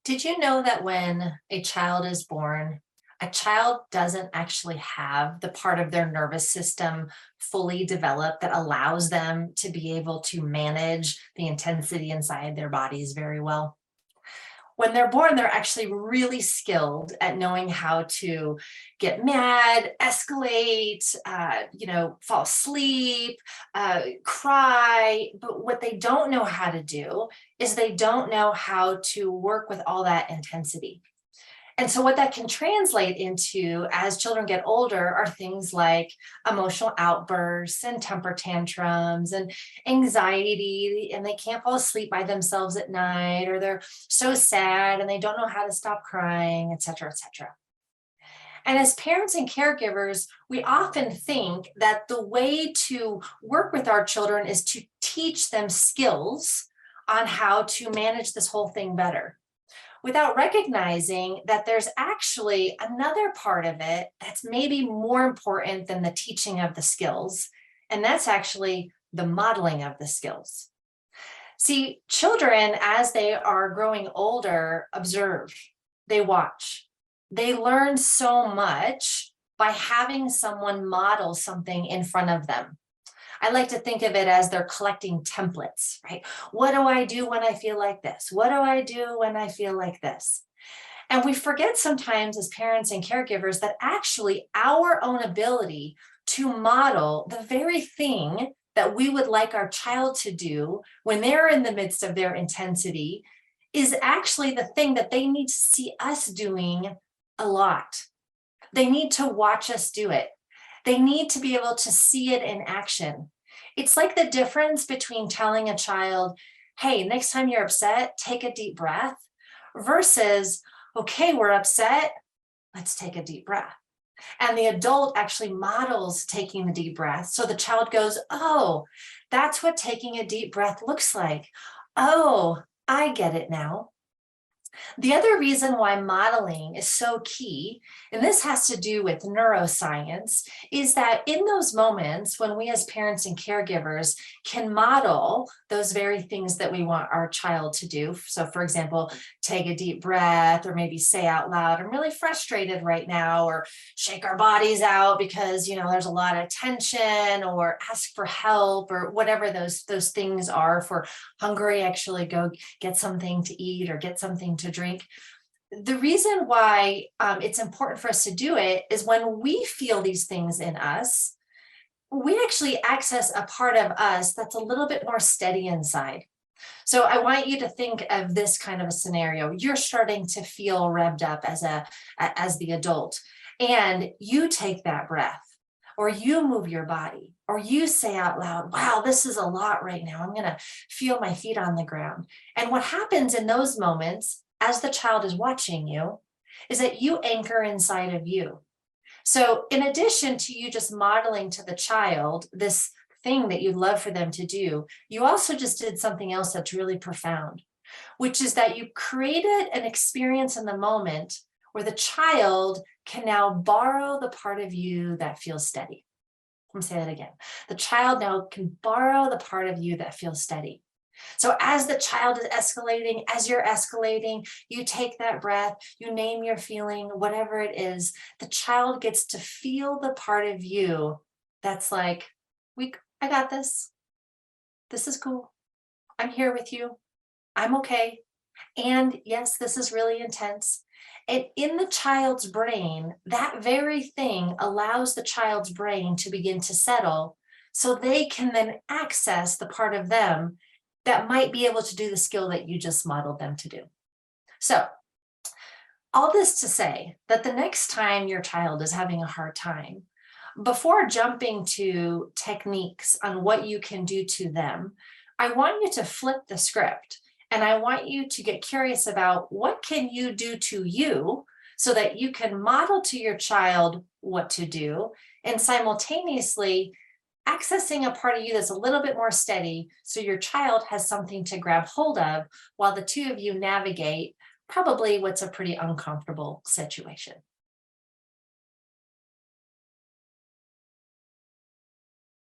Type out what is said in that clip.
Did you know that when a child is born, a child doesn't actually have the part of their nervous system fully developed that allows them to be able to manage the intensity inside their bodies very well? When they're born, they're actually really skilled at knowing how to get mad, escalate, fall asleep, cry. But what they don't know how to do is they don't know how to work with all that intensity. And so, what that can translate into as children get older are things like emotional outbursts and temper tantrums and anxiety, and they can't fall asleep by themselves at night, or they're so sad and they don't know how to stop crying, et cetera, et cetera. And as parents and caregivers, we often think that the way to work with our children is to teach them skills on how to manage this whole thing better, without recognizing that there's actually another part of it that's maybe more important than the teaching of the skills, and that's actually the modeling of the skills. See, children, as they are growing older, observe, they watch, they learn so much by having someone model something in front of them. I like to think of it as they're collecting templates, right? What do I do when I feel like this? What do I do when I feel like this? And we forget sometimes as parents and caregivers that actually our own ability to model the very thing that we would like our child to do when they're in the midst of their intensity is actually the thing that they need to see us doing a lot. They need to watch us do it. They need to be able to see it in action. It's like the difference between telling a child, hey, next time you're upset, take a deep breath, versus, okay, we're upset, let's take a deep breath. And the adult actually models taking the deep breath. So the child goes, oh, that's what taking a deep breath looks like. Oh, I get it now. The other reason why modeling is so key, and this has to do with neuroscience, is that in those moments when we as parents and caregivers can model those very things that we want our child to do. So, for example, take a deep breath, or maybe say out loud, I'm really frustrated right now, or shake our bodies out because, there's a lot of tension, or ask for help, or whatever those things are. For hungry, actually go get something to eat or get something to drink. The reason why it's important for us to do it is when we feel these things in us, we actually access a part of us that's a little bit more steady inside. So I want you to think of this kind of a scenario. You're starting to feel revved up as the adult, and you take that breath, or you move your body, or you say out loud, wow, this is a lot right now. I'm going to feel my feet on the ground. And what happens in those moments, as the child is watching you, is that you anchor inside of you. So, in addition to you just modeling to the child this thing that you'd love for them to do, you also just did something else that's really profound, which is that you created an experience in the moment where the child can now borrow the part of you that feels steady. I'm going to say that again. The child now can borrow the part of you that feels steady. So as the child is escalating, as you're escalating, you take that breath, you name your feeling, whatever it is, the child gets to feel the part of you that's like, I got this. This is cool. I'm here with you. I'm okay. And yes, this is really intense. And in the child's brain, that very thing allows the child's brain to begin to settle so they can then access the part of them that might be able to do the skill that you just modeled them to do. So, all this to say that the next time your child is having a hard time, before jumping to techniques on what you can do to them, I want you to flip the script, and I want you to get curious about what can you do to you so that you can model to your child what to do, and simultaneously accessing a part of you that's a little bit more steady so your child has something to grab hold of while the two of you navigate probably what's a pretty uncomfortable situation.